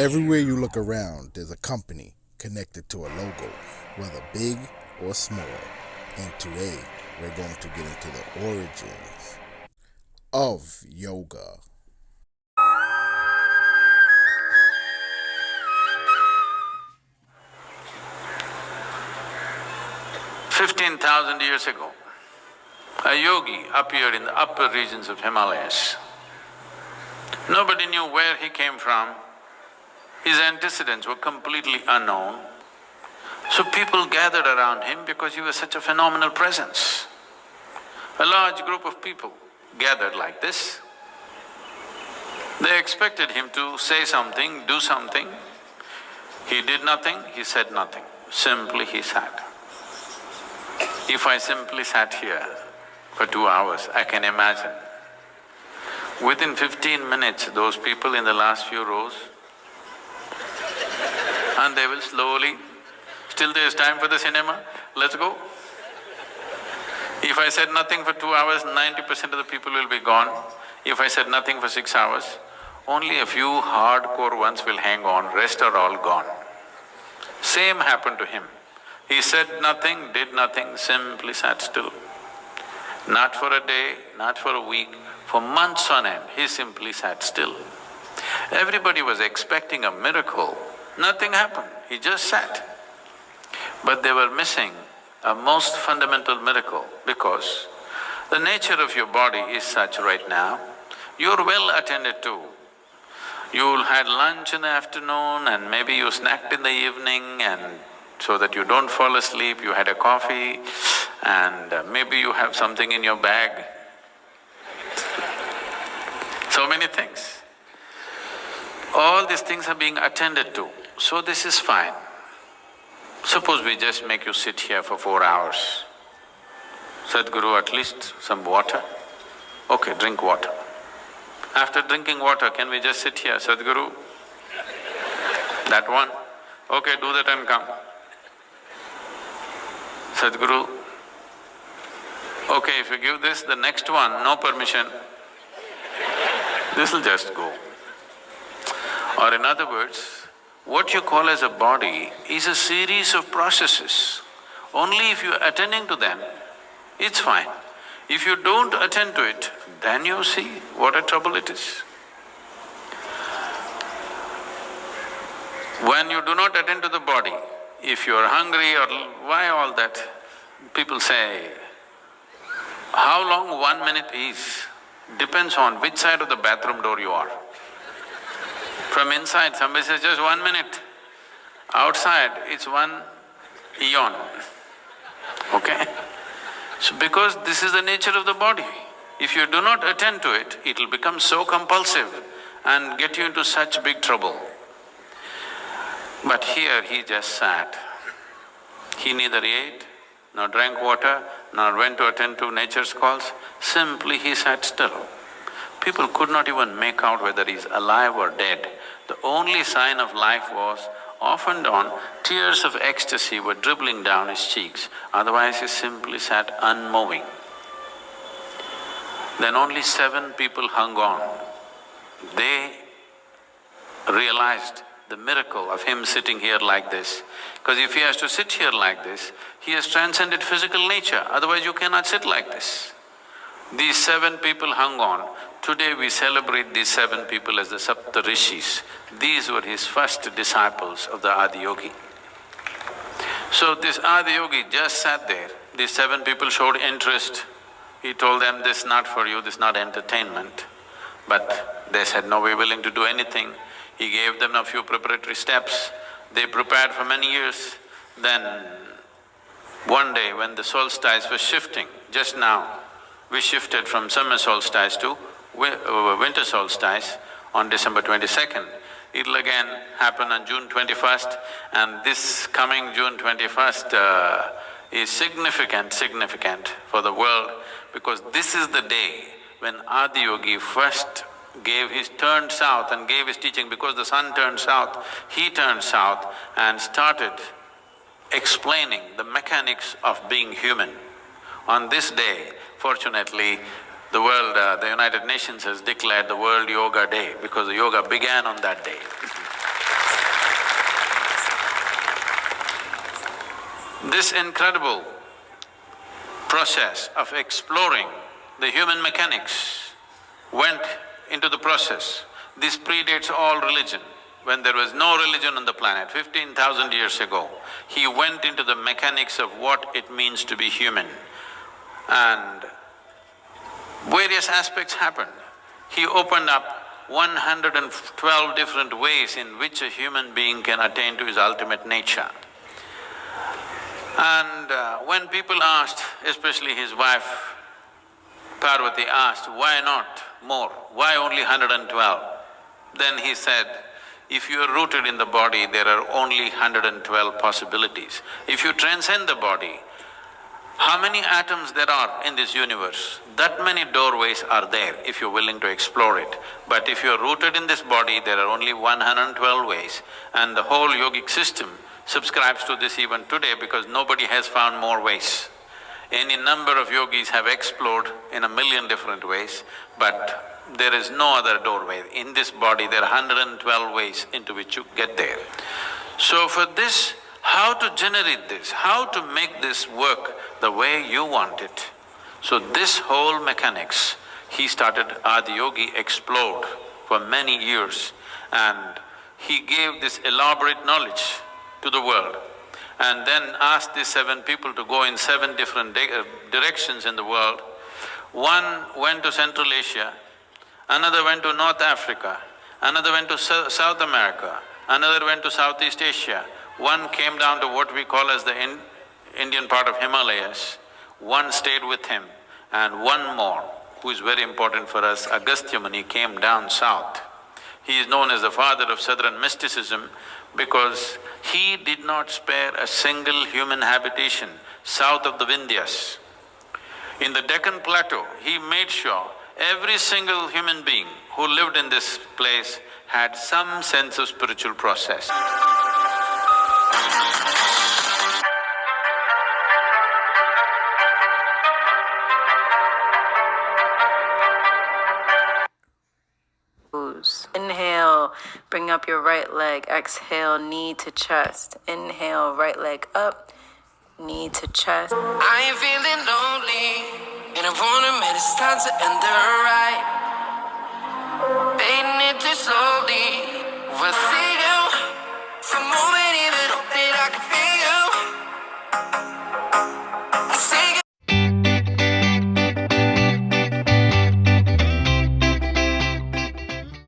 Everywhere you look around, there's a company connected to a logo, whether big or small. And today, we're going to get into the origins of yoga. 15,000 years ago, a yogi appeared in the upper regions of Himalayas. Nobody knew where he came from. His antecedents were completely unknown. So people gathered around him because he was such a phenomenal presence. A large group of people gathered like this. They expected him to say something, do something. He did nothing, he said nothing, simply he sat. If I simply sat here for 2 hours, I can imagine. Within 15 minutes, those people in the last few rows, and they will slowly, still there's time for the cinema, let's go. If I said nothing for 2 hours, 90% of the people will be gone. If I said nothing for 6 hours, only a few hardcore ones will hang on, rest are all gone. Same happened to him. He said nothing, did nothing, simply sat still. Not for a day, not for a week, for months on end, he simply sat still. Everybody was expecting a miracle, nothing happened, he just sat. But they were missing a most fundamental miracle because the nature of your body is such right now, you're well attended to. You had lunch in the afternoon and maybe you snacked in the evening and so that you don't fall asleep, you had a coffee and maybe you have something in your bag. So many things. All these things are being attended to, so this is fine. Suppose we just make you sit here for 4 hours. Sadhguru, at least some water? Okay, drink water. After drinking water, can we just sit here, Sadhguru? That one? Okay, do that and come. Sadhguru, okay, if you give this, the next one, no permission, this'll just go. Or in other words, what you call as a body is a series of processes. Only if you're attending to them, it's fine. If you don't attend to it, then you see what a trouble it is. When you do not attend to the body, if you're hungry or why all that, people say, how long 1 minute is depends on which side of the bathroom door you are. From inside, somebody says just 1 minute. Outside, it's 1 eon, okay? So because this is the nature of the body, if you do not attend to it, it'll become so compulsive and get you into such big trouble. But here he just sat. He neither ate, nor drank water, nor went to attend to nature's calls, simply he sat still. People could not even make out whether he's alive or dead. The only sign of life was, off and on, tears of ecstasy were dribbling down his cheeks, otherwise he simply sat unmoving. Then only 7 people hung on. They realized the miracle of him sitting here like this. Because if he has to sit here like this, he has transcended physical nature, otherwise you cannot sit like this. These 7 people hung on. Today we celebrate these 7 people as the Sapta Rishis. These were his first disciples of the Adiyogi. So this Adiyogi just sat there, these 7 people showed interest. He told them, this is not for you, this is not entertainment. But they said, no, we're willing to do anything. He gave them a few preparatory steps. They prepared for many years. Then one day when the solstice was shifting, just now, we shifted from summer solstice to winter solstice on December 22nd. It'll again happen on June 21st, and this coming June 21st is significant for the world because this is the day when Adiyogi first turned south and gave his teaching. Because the sun turned south, he turned south and started explaining the mechanics of being human. On this day, fortunately, the world, the United Nations has declared the World Yoga Day because the yoga began on that day. This incredible process of exploring the human mechanics went into the process. This predates all religion. When there was no religion on the planet, 15,000 years ago, he went into the mechanics of what it means to be human. And various aspects happened. He opened up 112 different ways in which a human being can attain to his ultimate nature. And when people asked, especially his wife Parvati asked, why not more? Why only 112? Then he said, if you are rooted in the body, there are only 112 possibilities. If you transcend the body, how many atoms there are in this universe? That many doorways are there if you're willing to explore it. But if you're rooted in this body, there are only 112 ways. And the whole yogic system subscribes to this even today because nobody has found more ways. Any number of yogis have explored in 1,000,000 different ways, but there is no other doorway. In this body, there are 112 ways into which you get there. So for this, how to generate this, how to make this work the way you want it. So this whole mechanics, he started, Adiyogi explored for many years, and he gave this elaborate knowledge to the world, and then asked these 7 people to go in 7 different directions in the world. One went to Central Asia, another went to North Africa, another went to South America, another went to Southeast Asia, one came down to what we call as the Indian part of Himalayas, one stayed with him, and one more, who is very important for us, Agastya Muni, came down south. He is known as the father of southern mysticism because he did not spare a single human habitation south of the Vindhyas. In the Deccan Plateau, he made sure every single human being who lived in this place had some sense of spiritual process. Inhale, bring up your right leg. Exhale, knee to chest. Inhale, right leg up, knee to chest. I am feeling lonely, and I wanna admit it's time to end the ride.